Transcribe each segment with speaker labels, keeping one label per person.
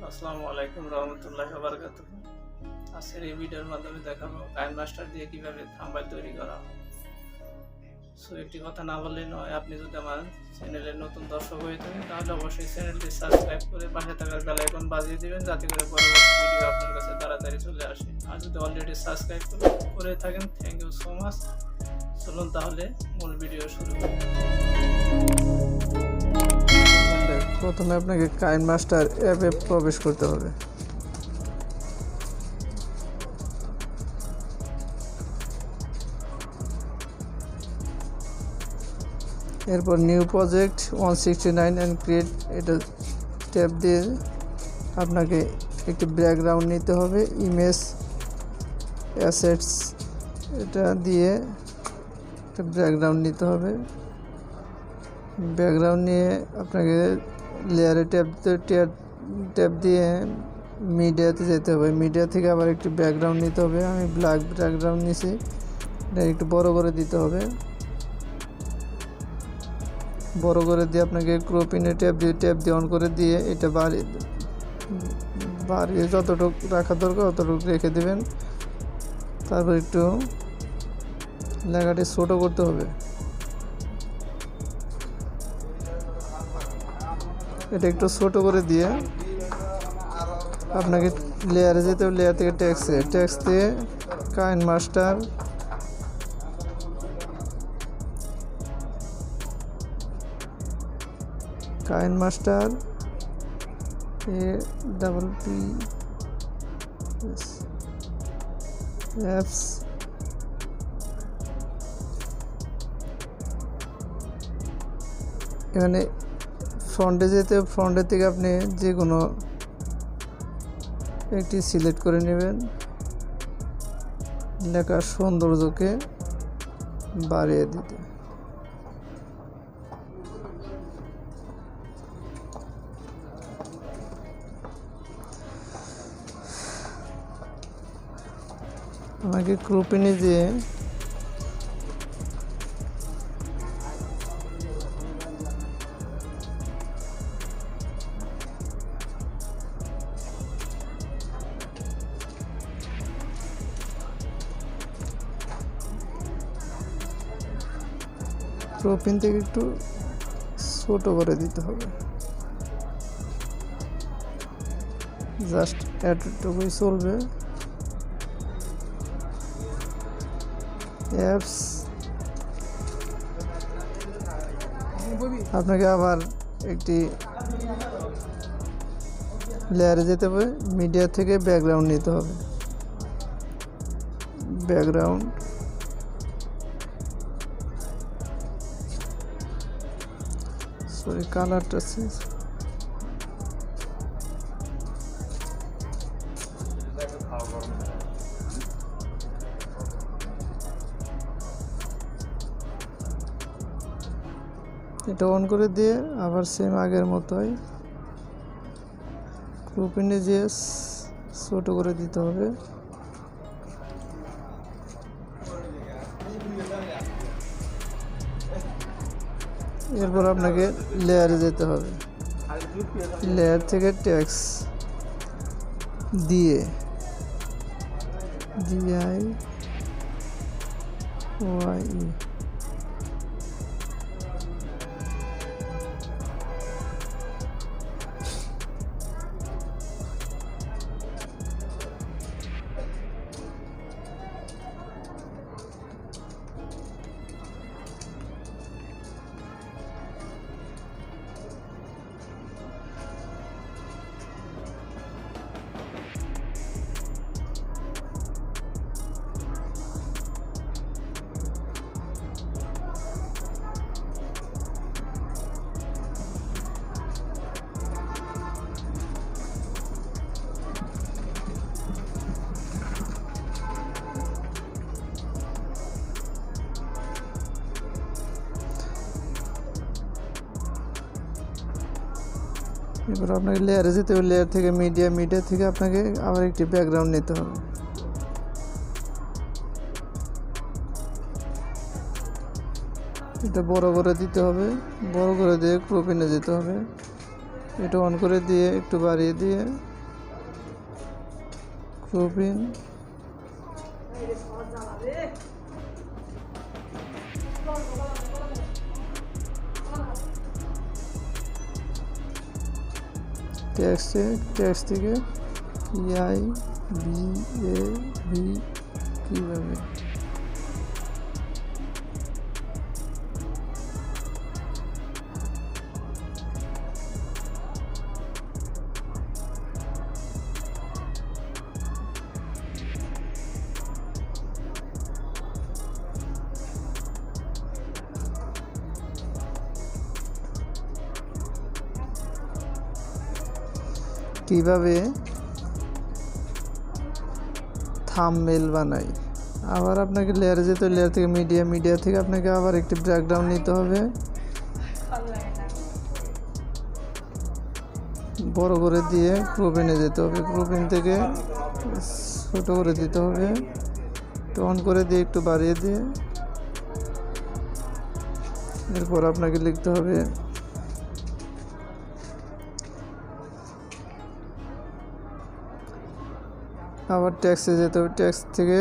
Speaker 1: আসসালামু আলাইকুম রহমতুল্লাহি ওয়া বারাকাতুহু। আজকের এই ভিডিওর মাধ্যমে দেখাবো কাইন মাস্টার দিয়ে কিভাবে থাম্বনেল তৈরি করা হয়। সো একটি কথা না বললেই নয়, আপনি যদি আমার চ্যানেলের নতুন দর্শক হয়ে থাকেন তাহলে অবশ্যই চ্যানেলটি সাবস্ক্রাইব করে পাশে থাকা বেল আইকন বাজিয়ে দিবেন, যাতে করে পরবর্তী ভিডিও আপনার কাছে তাড়াতাড়ি চলে আসে। আর যদি অলরেডি সাবস্ক্রাইব করে থাকেন, থ্যাংক ইউ সো মাচ। চলুন তাহলে মূল ভিডিও শুরু করি।
Speaker 2: প্রথমে আপনাকে কাইন মাস্টার অ্যাপে প্রবেশ করতে হবে। এরপর নিউ প্রজেক্ট 169 অ্যান্ড ক্রিয়েট এটা ট্যাব দিয়ে আপনাকে একটি ব্যাকগ্রাউন্ড নিতে হবে। ইমেজ অ্যাসেটস এটা দিয়ে একটা ব্যাকগ্রাউন্ড নিতে হবে। ব্যাকগ্রাউন্ড নিয়ে আপনাকে লেয়ারে ট্যাব দিয়ে মিডিয়াতে যেতে হবে। মিডিয়া থেকে আবার একটি ব্যাকগ্রাউন্ড নিতে হবে। আমি ব্ল্যাক ব্যাকগ্রাউন্ড নিয়েছি, এটা একটু বড় করে দিতে হবে। বড় করে দিয়ে আপনাকে ক্রপিনে ট্যাব দিয়ে অন করে দিয়ে এটা বাড়িয়ে যতটুকু রাখা দরকার অতটুকু রেখে দেবেন। তারপর একটু লেখাটি ছোট করতে হবে। এটা একটু ছোট করে দিয়ে আপনাকে লেয়ারে যেতে হবে। লেয়ার থেকে ট্যাক্স দিয়ে কাইন মাস্টার APP অ্যাপস এখানে ফ্রন্টে যেতে, ফ্রন্টের থেকে আপনি যে কোনো একটি সিলেক্ট করে নেবেন। লেখার সৌন্দর্যকে বাড়িয়ে দিতে আমাকে ক্রপিনে যে ক্রপিন থেকে একটু ছোট করে দিতে হবে। জাস্ট এতটুকুই চলবে। অ্যাপস আপনাকে আবার একটি লেয়ারে যেতে হবে। মিডিয়া থেকে ব্যাকগ্রাউন্ড নিতে হবে। ব্যাকগ্রাউন্ড কালারটা চেঞ্জ এটা অন করে দিয়ে আবার সেম আগের মতোই ক্রপিনে যে ছোট করে দিতে হবে। এরপর আপনাকে লেয়ারে যেতে হবে। লেয়ার থেকে ট্যাক্স দিয়ে DIYE এবার আপনাকে লেয়ারে যেতে হবে। লেয়ার থেকে মিডিয়া থেকে আপনাকে আবার একটি ব্যাকগ্রাউন্ড নিতে হবে। এটা বড় করে দিতে হবে। বড় করে দিয়ে ক্রপিনে যেতে হবে। এটা অন করে দিয়ে একটু বাড়িয়ে দিয়ে গ্রুপিং, টেক্সট থেকে EIBAV কিভাবে থাম্বনেল বানাই। আবার আপনাকে লেয়ারে যেতে, লেয়ার থেকে মিডিয়া থেকে আপনাকে আবার একটি ব্যাকগ্রাউন্ড নিতে হবে, বড় করে দিয়ে গ্রুপিংয়ে যেতে হবে, গ্রুপিং থেকে ছোট করে দিতে হবে, অন করে দিয়ে একটু বাড়িয়ে দিয়ে এরপর আপনাকে লিখতে হবে আবার টেক্সটে যেতে হবে, টেক্সট থেকে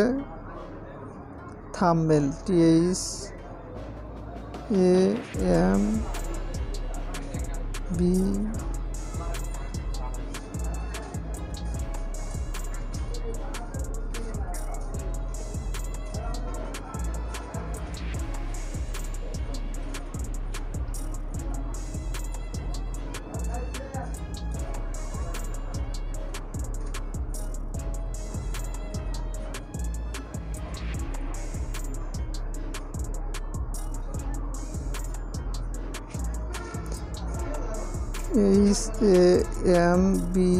Speaker 2: thumbnail THAMB HAMBLE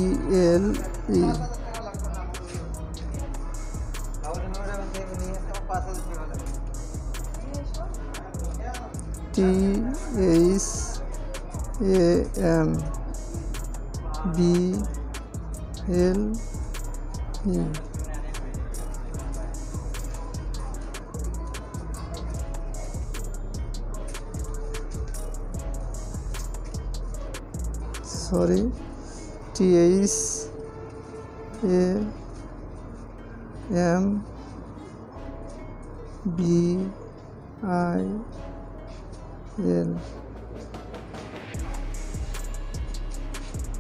Speaker 2: THAMBLE sorry THAMBIL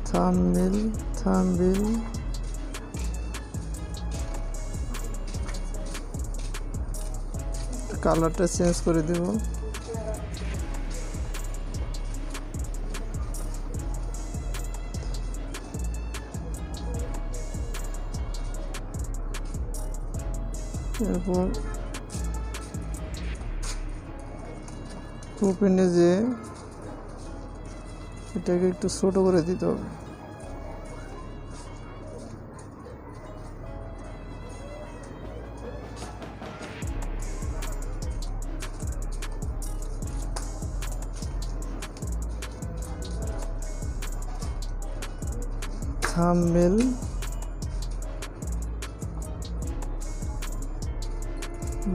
Speaker 2: thumbnail কালারটা চেঞ্জ করে দেব। এরপর গ্রুপিংয়ে যে এটাকে একটু ছোট করে দিতে হবে, থাম্বনেল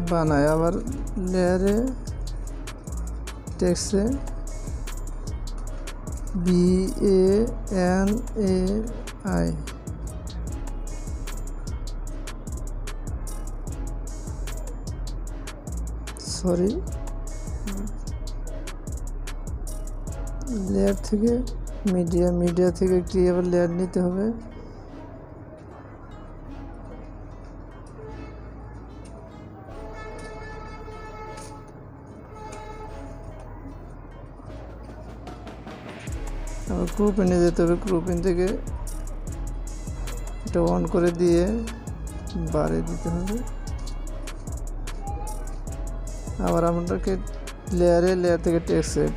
Speaker 2: বানায়। আবার লেয়ারে টেক্সটে BANAI সরি লেয়ার থেকে মিডিয়া থেকে একটি আবার লেয়ার নিতে হবে, আবার গ্রুপিংয়ে যেতে হবে, গ্রুপিং থেকে এটা অন করে দিয়ে বাড়িয়ে দিতে হবে। আবার আমাদেরকে লেয়ার থেকে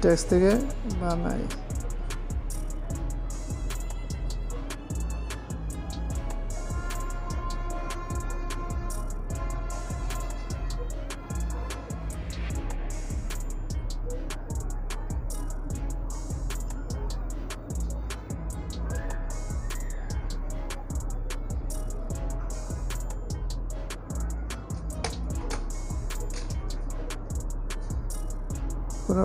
Speaker 2: টেক্সট থেকে বানাই।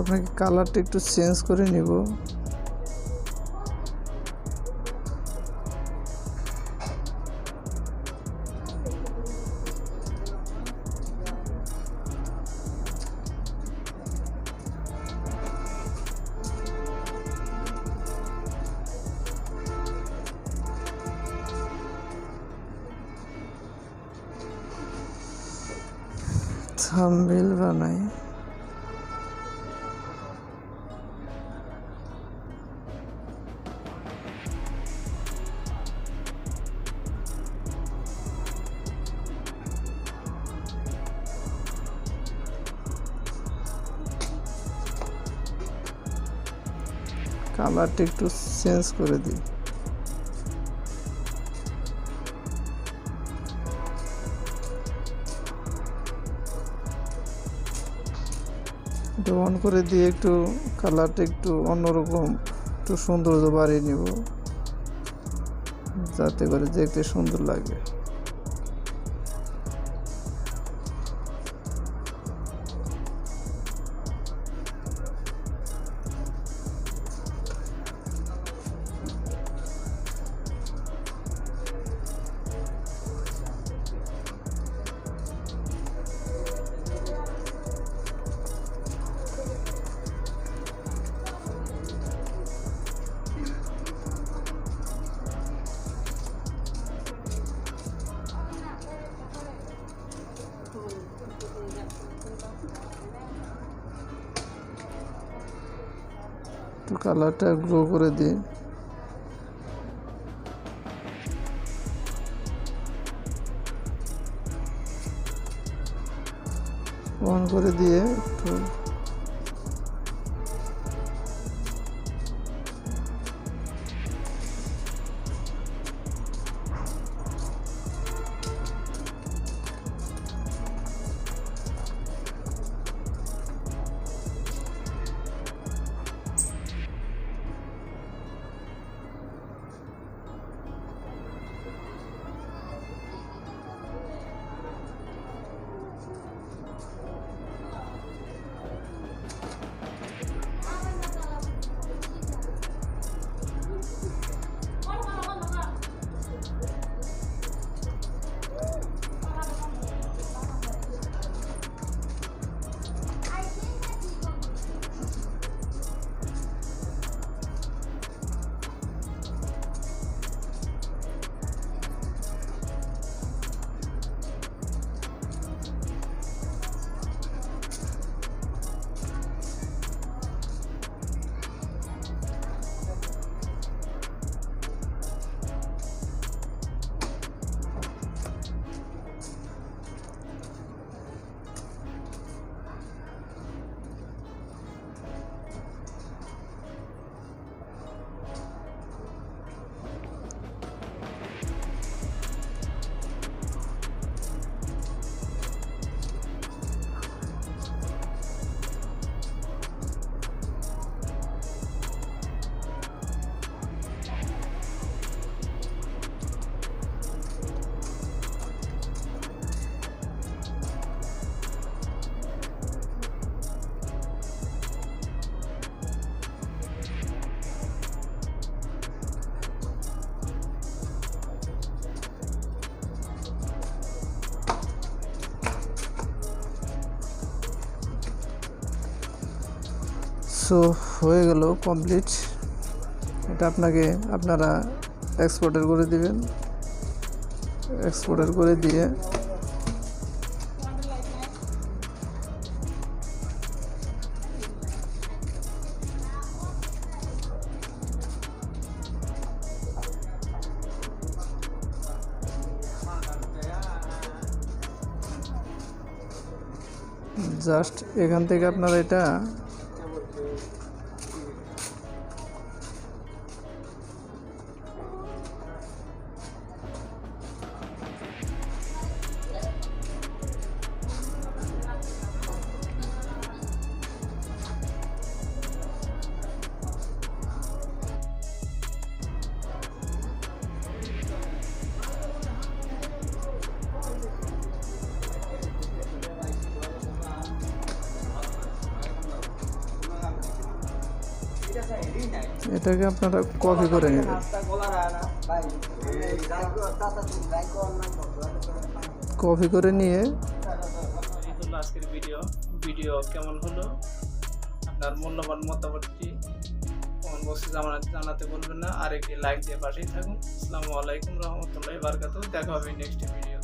Speaker 2: আপনাকে কালারটা একটু চেঞ্জ করে নিব, থাম্বনেল বানাই। কালারটা একটু চেঞ্জ করে দিই। এটা অন করে দিয়ে একটু কালারটা একটু অন্যরকম, একটু সৌন্দর্য বাড়িয়ে নিব যাতে করে দেখতে সুন্দর লাগে। একটু কালারটা গ্রো করে দিই। অন করে দিয়ে একটু সো হয়ে গেল কমপ্লিট। এটা আপনারা এক্সপোর্টার করে দিবেন। এক্সপোর্টার করে দিয়ে জাস্ট এখান থেকে আপনারা এটা এটাকে আপনারা কপি করে নেবেন। কপি করে নিয়ে
Speaker 1: এই হলো আজকের ভিডিও কেমন হলো আপনার মূল্যবান মতামতটি কমেন্ট বক্সে জানাতে বলবেন না। আর একটি লাইক দিয়ে পাশেই থাকুন। আসসালামু আলাইকুম রহমতুল্লাহি ওয়া বারাকাতুহু। দেখা হবে নেক্সট ভিডিও।